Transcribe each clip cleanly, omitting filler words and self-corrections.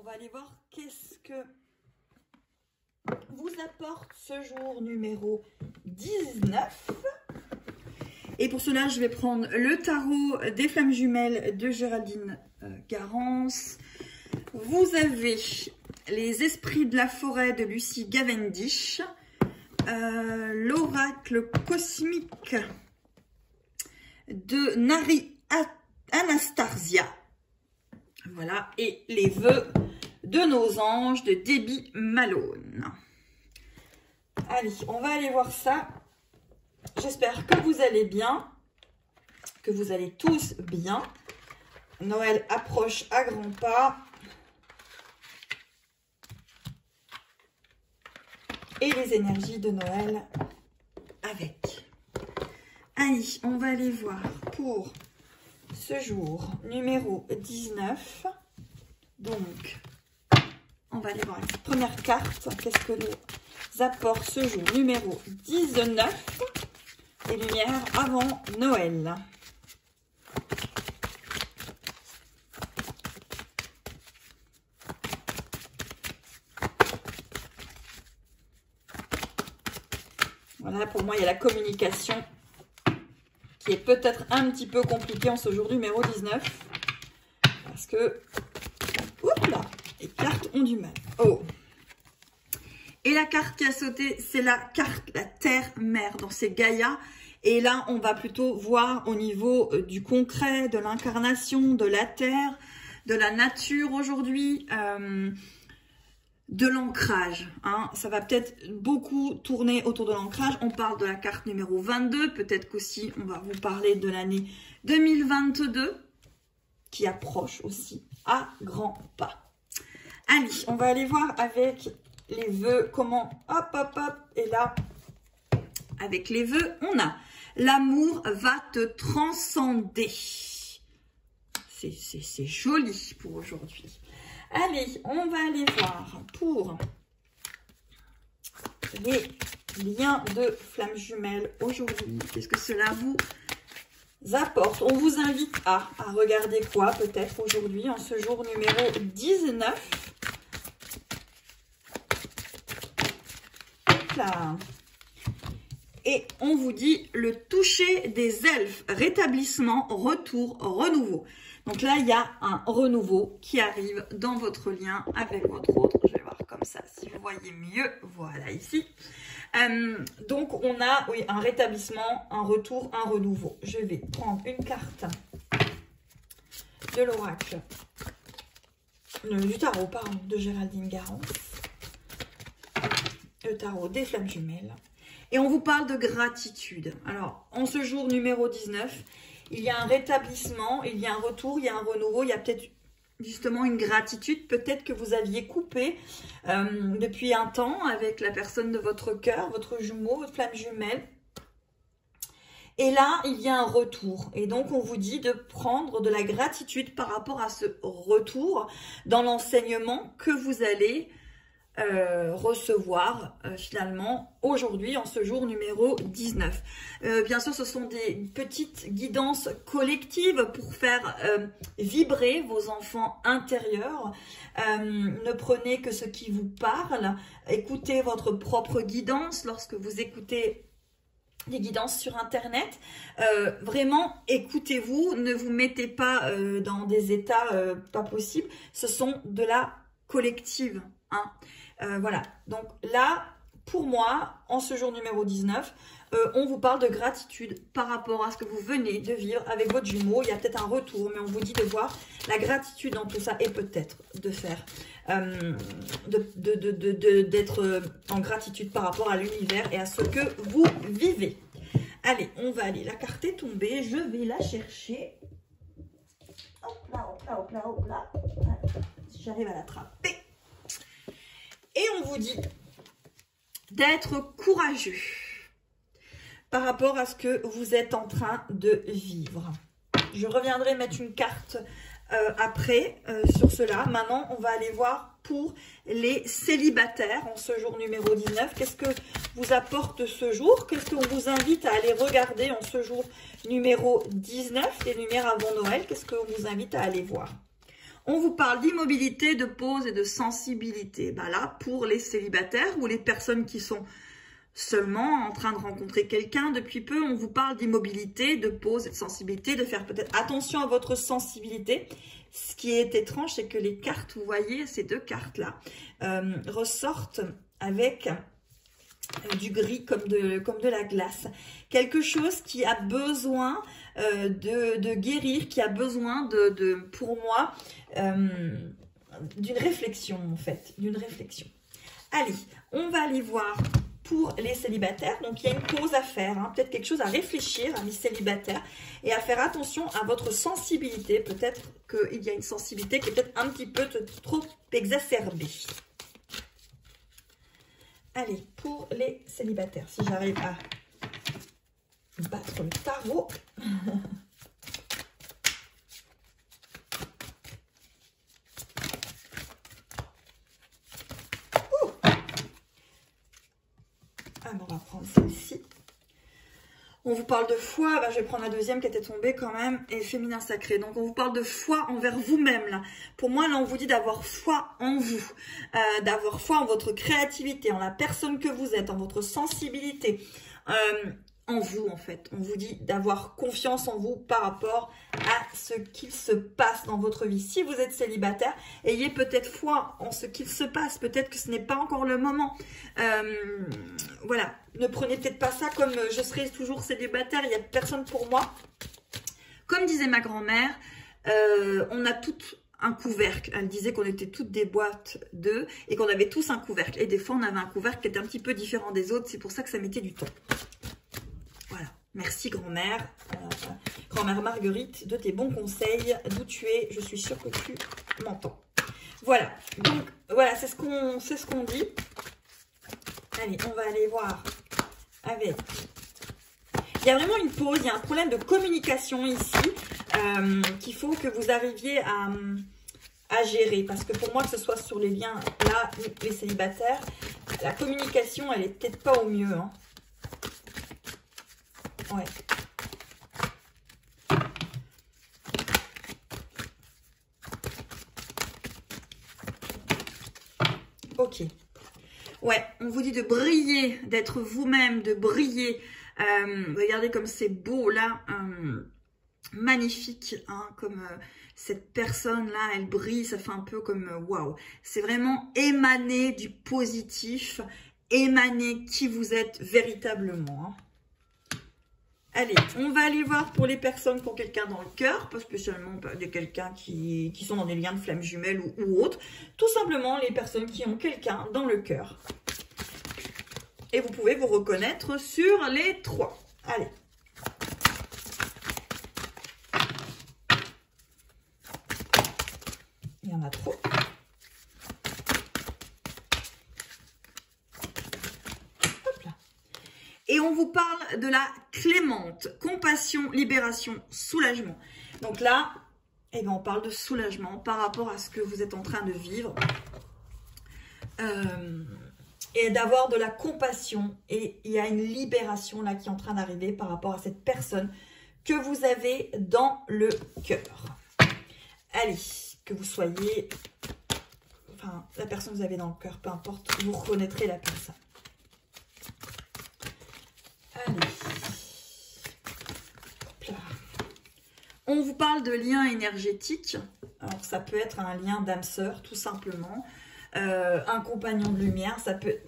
va aller voir qu'est-ce que vous apporte ce jour numéro 19. Et pour cela, je vais prendre le tarot des flammes jumelles de Géraldine Garance. Vous avez les esprits de la forêt de Lucie Cavendish, l'oracle cosmique de Nari Anastasia. Voilà, et les vœux de nos anges de Debbie Malone. Allez, on va aller voir ça. J'espère que vous allez bien, que vous allez tous bien. Noël approche à grands pas. Et les énergies de Noël avec. Allez, on va aller voir pour ce jour numéro 19. Donc, on va aller voir la première carte. Qu'est-ce que nous apporte ce jour numéro 19 des lumières avant Noël. Voilà, pour moi, il y a la communication qui est peut-être un petit peu compliquée en ce jour numéro 19. Parce que, oups là, les cartes ont du mal. Oh! Et la carte qui a sauté, c'est la carte, la terre-mère. Donc, c'est Gaïa. Et là, on va plutôt voir au niveau du concret, de l'incarnation, de la terre, de la nature aujourd'hui, de l'ancrage. Hein. Ça va peut-être beaucoup tourner autour de l'ancrage. On parle de la carte numéro 22. Peut-être qu'aussi, on va vous parler de l'année 2022 qui approche aussi à grands pas. Allez, on va aller voir avec les vœux, comment, hop, hop, hop, et là, avec les vœux, on a l'amour va te transcender. C'est joli pour aujourd'hui. Allez, on va aller voir pour les liens de flammes jumelles aujourd'hui. Qu'est-ce que cela vous apporte? On vous invite à regarder quoi peut-être aujourd'hui, en ce jour numéro 19. Là. Et on vous dit le toucher des elfes, rétablissement, retour, renouveau. Donc là, il y a un renouveau qui arrive dans votre lien avec votre autre. Je vais voir comme ça, si vous voyez mieux. Voilà, ici. Donc, on a oui, un rétablissement, un retour, un renouveau. Je vais prendre une carte de l'oracle, du tarot, pardon, de Géraldine Garance. Le tarot des flammes jumelles. Et on vous parle de gratitude. Alors, en ce jour numéro 19, il y a un rétablissement, il y a un retour, il y a un renouveau, il y a peut-être justement une gratitude. Peut-être que vous aviez coupé depuis un temps avec la personne de votre cœur, votre jumeau, votre flamme jumelle. Et là, il y a un retour. Et donc, on vous dit de prendre de la gratitude par rapport à ce retour dans l'enseignement que vous allez recevoir finalement aujourd'hui en ce jour numéro 19. Bien sûr, ce sont des petites guidances collectives pour faire vibrer vos enfants intérieurs. Ne prenez que ce qui vous parle. Écoutez votre propre guidance lorsque vous écoutez des guidances sur internet. Vraiment, écoutez-vous, ne vous mettez pas dans des états pas possibles. Ce sont de la collective. Hein. Voilà, donc là, pour moi, en ce jour numéro 19, on vous parle de gratitude par rapport à ce que vous venez de vivre avec votre jumeau. Il y a peut-être un retour, mais on vous dit de voir la gratitude dans tout ça et peut-être de faire, d'être en gratitude par rapport à l'univers et à ce que vous vivez. Allez, on va aller, la carte est tombée, je vais la chercher. Hop là, hop là, hop là, hop là. Si j'arrive à l'attraper. Et on vous dit d'être courageux par rapport à ce que vous êtes en train de vivre. Je reviendrai mettre une carte après sur cela. Maintenant, on va aller voir pour les célibataires en ce jour numéro 19. Qu'est-ce que vous apporte ce jour? Qu'est-ce qu'on vous invite à aller regarder en ce jour numéro 19, les lumières avant Noël? Qu'est-ce qu'on vous invite à aller voir? On vous parle d'immobilité, de pause et de sensibilité. Bah là, pour les célibataires ou les personnes qui sont seulement en train de rencontrer quelqu'un depuis peu, on vous parle d'immobilité, de pause et de sensibilité, de faire peut-être attention à votre sensibilité. Ce qui est étrange, c'est que les cartes, vous voyez, ces deux cartes-là, ressortent avec du gris comme de la glace. Quelque chose qui a besoin de guérir, qui a besoin pour moi, d'une réflexion en fait, d'une réflexion. Allez, on va aller voir pour les célibataires. Donc, il y a une pause à faire, hein, peut-être quelque chose à réfléchir, amis célibataires, et à faire attention à votre sensibilité. Peut-être qu'il y a une sensibilité qui est peut-être un petit peu trop exacerbée. Allez, pour les célibataires, si j'arrive à battre le tarot. On va prendre celle-ci. On vous parle de foi. Bah, je vais prendre la deuxième qui était tombée quand même. Et féminin sacré. Donc, on vous parle de foi envers vous-même. Là. Pour moi, là, on vous dit d'avoir foi en vous. D'avoir foi en votre créativité, en la personne que vous êtes, en votre sensibilité. En vous, en fait. On vous dit d'avoir confiance en vous par rapport à ce qu'il se passe dans votre vie. Si vous êtes célibataire, ayez peut-être foi en ce qu'il se passe. Peut-être que ce n'est pas encore le moment. Voilà. Ne prenez peut-être pas ça comme je serai toujours célibataire, il n'y a personne pour moi. Comme disait ma grand-mère, on a toutes un couvercle. Elle disait qu'on était toutes des boîtes d'œufs et qu'on avait tous un couvercle. Et des fois, on avait un couvercle qui était un petit peu différent des autres. C'est pour ça que ça mettait du temps. Voilà. Merci grand-mère. Grand-mère Marguerite, de tes bons conseils. D'où tu es, je suis sûre que tu m'entends. Voilà. Donc, voilà, c'est ce qu'on dit. Allez, on va aller voir avec... Il y a vraiment une pause, il y a un problème de communication ici qu'il faut que vous arriviez à gérer. Parce que pour moi, que ce soit sur les liens, là, les célibataires, la communication, elle est peut-être pas au mieux. Hein. Ouais. Ok. Ouais, on vous dit de briller, d'être vous-même, de briller. Regardez comme c'est beau là, magnifique, hein, comme cette personne-là, elle brille, ça fait un peu comme waouh. C'est vraiment émaner du positif, émaner qui vous êtes véritablement. Hein. Allez, on va aller voir pour les personnes qui ont quelqu'un dans le cœur, pas spécialement des quelqu'un qui sont dans des liens de flammes jumelles ou autres. Tout simplement les personnes qui ont quelqu'un dans le cœur. Et vous pouvez vous reconnaître sur les trois. Allez. Il y en a trop. Hop là. Et on vous parle de la clémente. Compassion, libération, soulagement. Donc là, eh ben, on parle de soulagement par rapport à ce que vous êtes en train de vivre. Et d'avoir de la compassion. Et il y a une libération là qui est en train d'arriver par rapport à cette personne que vous avez dans le cœur. Allez, que vous soyez... Enfin, la personne que vous avez dans le cœur, peu importe, vous reconnaîtrez la personne. Allez. Hop là. On vous parle de lien énergétique. Alors, ça peut être un lien d'âme sœur, tout simplement. Un compagnon de lumière, ça peut être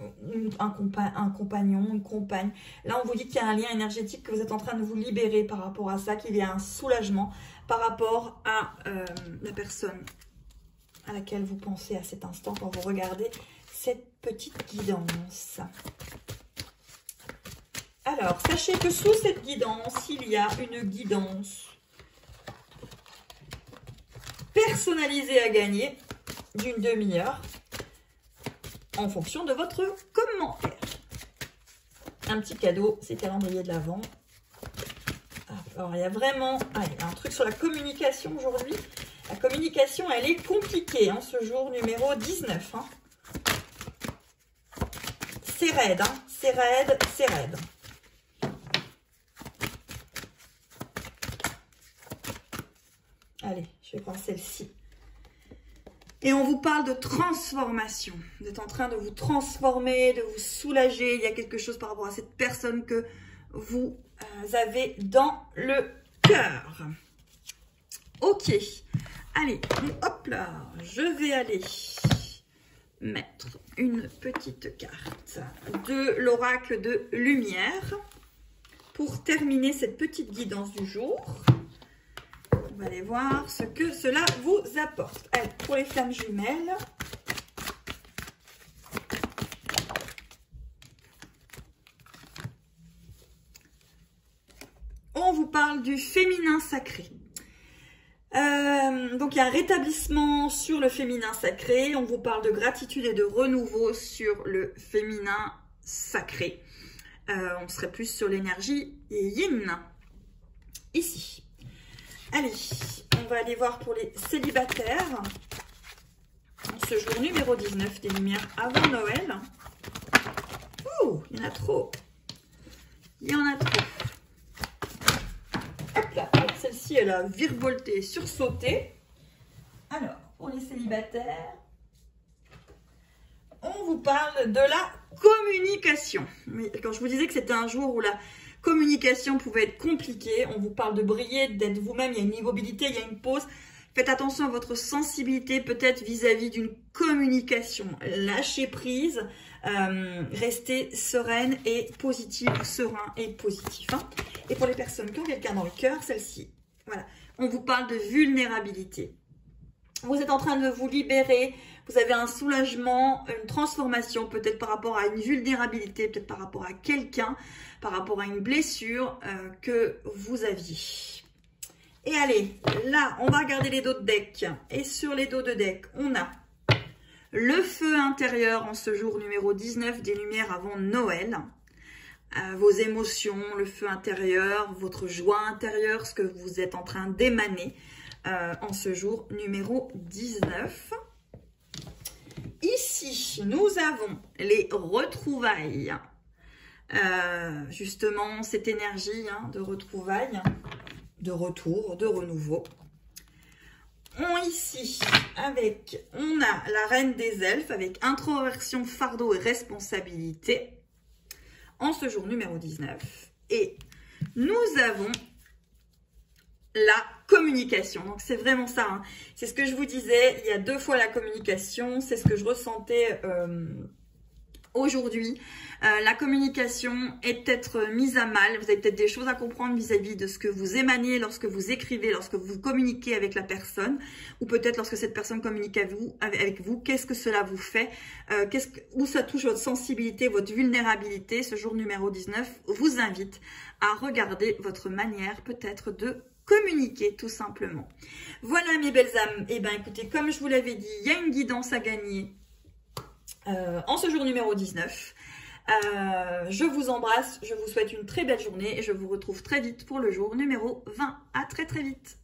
un compagnon, une compagne. Là, on vous dit qu'il y a un lien énergétique, que vous êtes en train de vous libérer par rapport à ça, qu'il y a un soulagement par rapport à la personne à laquelle vous pensez à cet instant quand vous regardez cette petite guidance. Alors, sachez que sous cette guidance, il y a une guidance personnalisée à gagner d'une demi-heure en fonction de votre commentaire. Un petit cadeau, c'est calendrier de l'Avent. Alors, il y a vraiment un truc sur la communication aujourd'hui. La communication, elle est compliquée, hein, ce jour numéro 19. Hein. C'est raide, hein, c'est raide, c'est raide. Allez, je vais prendre celle-ci. Et on vous parle de transformation. Vous êtes en train de vous transformer, de vous soulager. Il y a quelque chose par rapport à cette personne que vous avez dans le cœur. Ok. Allez, hop là. Je vais aller mettre une petite carte de l'oracle de lumière pour terminer cette petite guidance du jour. On va aller voir ce que cela vous apporte. Allez, pour les flammes jumelles. On vous parle du féminin sacré. Donc il y a un rétablissement sur le féminin sacré. On vous parle de gratitude et de renouveau sur le féminin sacré. On serait plus sur l'énergie yin ici. Allez, on va aller voir pour les célibataires. En ce jour numéro 19 des lumières avant Noël. Ouh, il y en a trop. Il y en a trop. Hop là, celle-ci, elle a virevolté, sursauté. Alors, pour les célibataires, on vous parle de la communication. Oui, quand je vous disais que c'était un jour où la communication pouvait être compliquée, on vous parle de briller, d'être vous-même, il y a une immobilité, il y a une pause. Faites attention à votre sensibilité peut-être vis-à-vis d'une communication. Lâchez prise, restez sereine et positive, serein et positif. Hein. Et pour les personnes qui ont quelqu'un dans le cœur, celle-ci, voilà, on vous parle de vulnérabilité. Vous êtes en train de vous libérer, vous avez un soulagement, une transformation, peut-être par rapport à une vulnérabilité, peut-être par rapport à quelqu'un, par rapport à une blessure que vous aviez. Et allez, là, on va regarder les dos de deck. Et sur les dos de deck, on a le feu intérieur en ce jour numéro 19 des lumières avant Noël. Vos émotions, le feu intérieur, votre joie intérieure, ce que vous êtes en train d'émaner en ce jour numéro 19. Ici, nous avons les retrouvailles. Justement, cette énergie de retrouvailles, de retour, de renouveau. Ici, on a la reine des elfes avec introversion, fardeau et responsabilité en ce jour numéro 19. Et nous avons la communication. Donc, c'est vraiment ça. Hein. C'est ce que je vous disais. Il y a 2 fois la communication. C'est ce que je ressentais aujourd'hui. La communication est peut-être mise à mal. Vous avez peut-être des choses à comprendre vis-à-vis de ce que vous émanez lorsque vous écrivez, lorsque vous communiquez avec la personne, ou peut-être lorsque cette personne communique avec vous. Qu'est-ce que cela vous fait? Où ça touche votre sensibilité, votre vulnérabilité? Ce jour numéro 19 vous invite à regarder votre manière peut-être de communiquer tout simplement. Voilà mes belles âmes. Et bien écoutez, comme je vous l'avais dit, il y a une guidance à gagner en ce jour numéro 19. Je vous embrasse, je vous souhaite une très belle journée et je vous retrouve très vite pour le jour numéro 20. À très très vite.